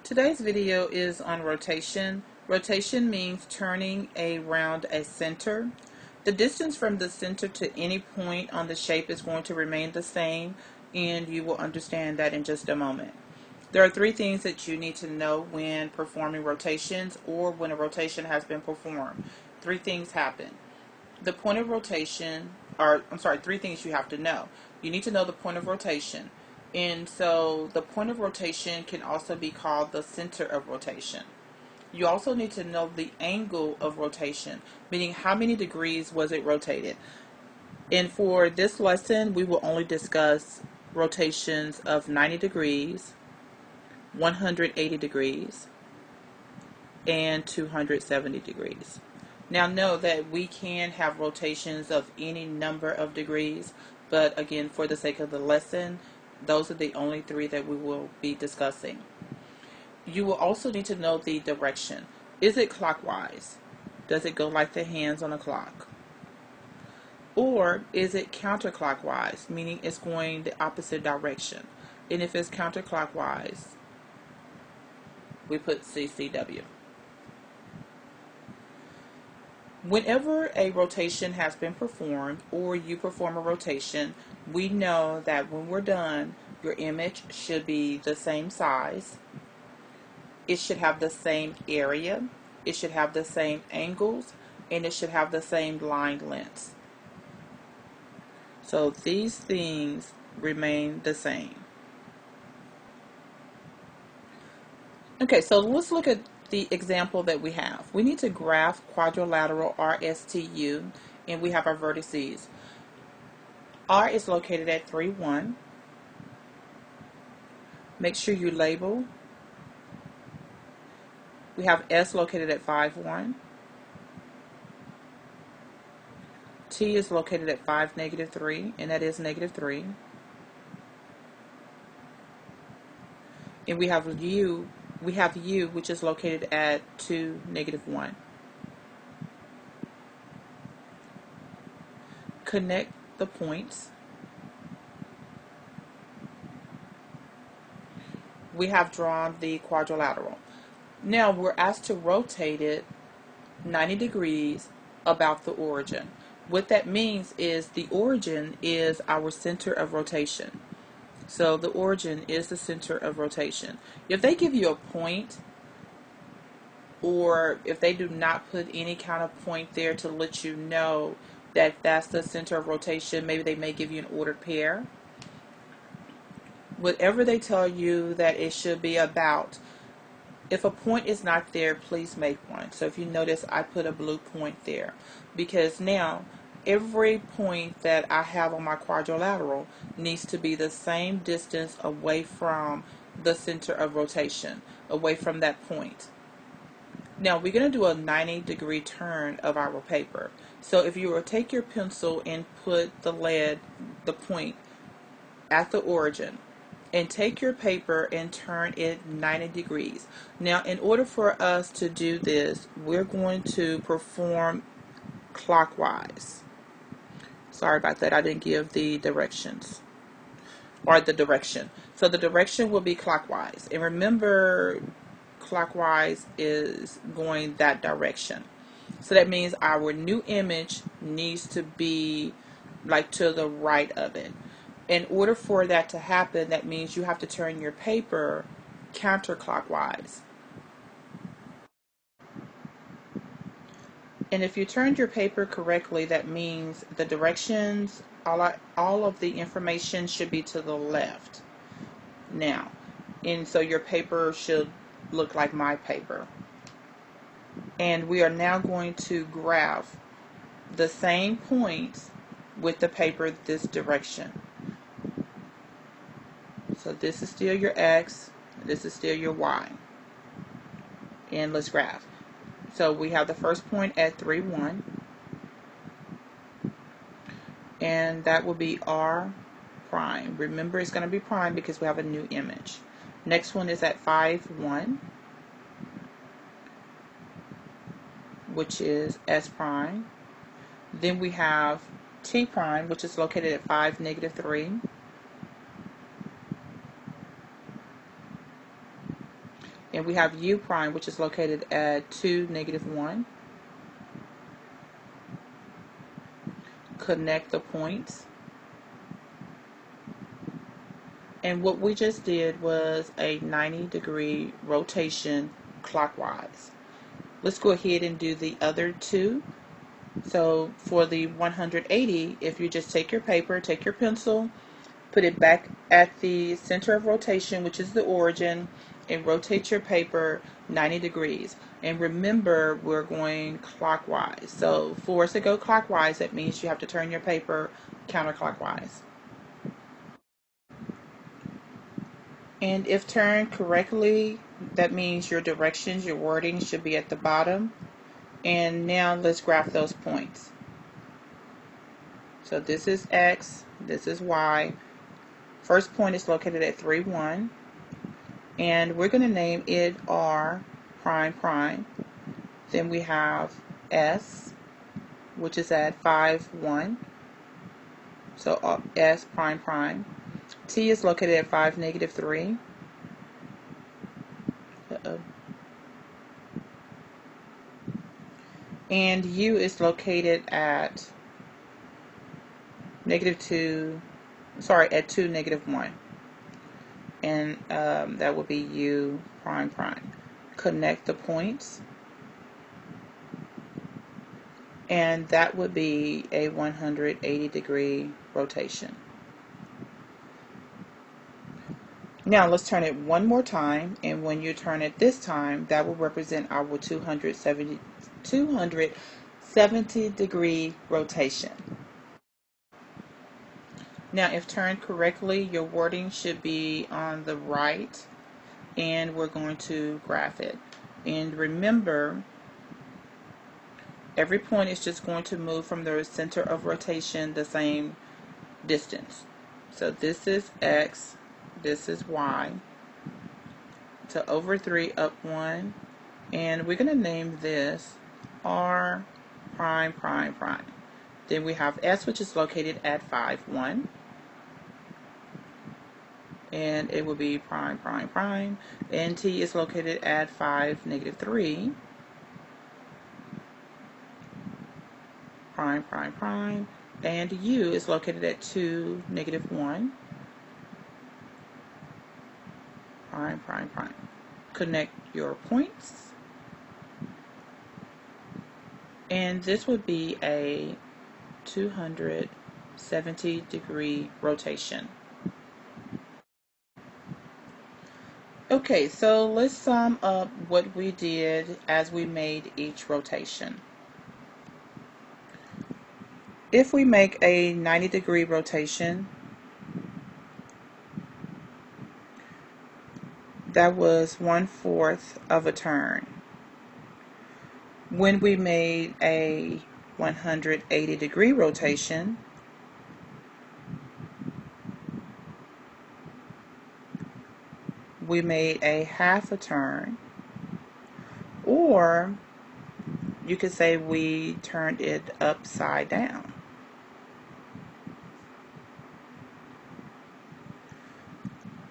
Today's video is on rotation. Rotation means turning around a center. The distance from the center to any point on the shape is going to remain the same, and you will understand that in just a moment. There are three things that you need to know when performing rotations or when a rotation has been performed. Three things happen. The point of rotation, three things you have to know. You need to know the point of rotation. And so the point of rotation can also be called the center of rotation. You also need to know the angle of rotation, meaning how many degrees was it rotated. And for this lesson, we will only discuss rotations of 90 degrees, 180 degrees, and 270 degrees. Now know that we can have rotations of any number of degrees, but again, for the sake of the lesson, those are the only three that we will be discussing. You will also need to know the direction. Is it clockwise? Does it go like the hands on a clock? Or is it counterclockwise, meaning it's going the opposite direction? And if it's counterclockwise, we put CCW. Whenever a rotation has been performed or you perform a rotation, we know that when we're done, your image should be the same size. It should have the same area. It should have the same angles, and it should have the same line lengths. So these things remain the same. Okay, so let's look at the example that we have. We need to graph quadrilateral RSTU, and we have our vertices. R is located at 3, 1. Make sure you label. We have S located at 5, 1. T is located at 5, negative 3, and that is negative 3. And we have U, which is located at 2, negative 1. Connect the points. We have drawn the quadrilateral. Now we're asked to rotate it 90 degrees about the origin. What that means is the origin is our center of rotation. So the origin is the center of rotation. If they give you a point, or if they do not put any kind of point there to let you know that that's the center of rotation, maybe they may give you an ordered pair. Whatever they tell you that it should be about, if a point is not there, please make one. So if you notice, I put a blue point there because now every point that I have on my quadrilateral needs to be the same distance away from the center of rotation, away from that point. Now we're going to do a 90-degree turn of our paper. So if you were to take your pencil and put the point at the origin, and take your paper and turn it 90 degrees. Now, in order for us to do this, we're going to perform clockwise. Sorry about that, I didn't give the directions, or the direction. So the direction will be clockwise. And remember, clockwise is going that direction. So that means our new image needs to be like to the right of it. In order for that to happen, that means you have to turn your paper counterclockwise. And if you turned your paper correctly, that means the directions, all of the information should be to the left. Now, and so your paper should look like my paper. And we are now going to graph the same points with the paper this direction. So this is still your X, this is still your Y. And let's graph. So we have the first point at 3, 1. And that will be R prime. Remember, it's going to be prime because we have a new image. Next one is at 5, 1, which is S prime. Then we have T prime, which is located at 5, negative 3. And we have U prime, which is located at 2, -1. Connect the points. And what we just did was a 90-degree rotation clockwise. Let's go ahead and do the other two. So for the 180, if you just take your paper, take your pencil, put it back at the center of rotation, which is the origin, and rotate your paper 90 degrees. And remember, we're going clockwise. So for us to go clockwise, that means you have to turn your paper counterclockwise. And if turned correctly, that means your directions, your wording should be at the bottom. And now let's graph those points. So this is X, this is Y. First point is located at 3, 1. And we're going to name it R prime prime. Then we have S, which is at 5, 1. So S prime prime. T is located at 5, -3. And U is located at -2, at 2, -1. And that would be U prime prime. Connect the points. And that would be a 180-degree rotation. Now let's turn it one more time, and when you turn it this time, that will represent our 270-degree rotation. Now if turned correctly, your wording should be on the right, and we're going to graph it. And remember, every point is just going to move from the center of rotation the same distance. So this is X, this is Y. So over 3, up 1. And we're going to name this R prime prime prime. Then we have S, which is located at 5, 1. And it will be prime prime prime. And T is located at 5, -3. Prime prime prime. And U is located at 2, -1. Prime prime prime. Connect your points. And this would be a 270-degree rotation. Okay, so let's sum up what we did as we made each rotation. If we make a 90-degree rotation, that was 1/4 of a turn. When we made a 180-degree rotation, we made a 1/2 a turn, or you could say we turned it upside down.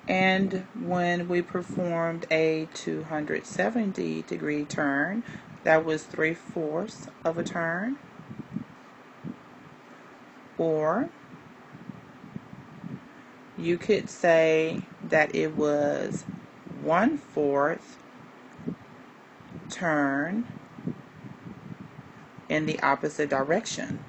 And when we performed a 270-degree turn, that was 3/4 of a turn. Or you could say that it was 1/4 turn in the opposite direction.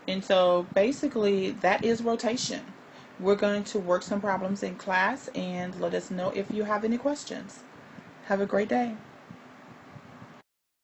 And so basically that is rotation. We're going to work some problems in class and let us know if you have any questions. Have a great day.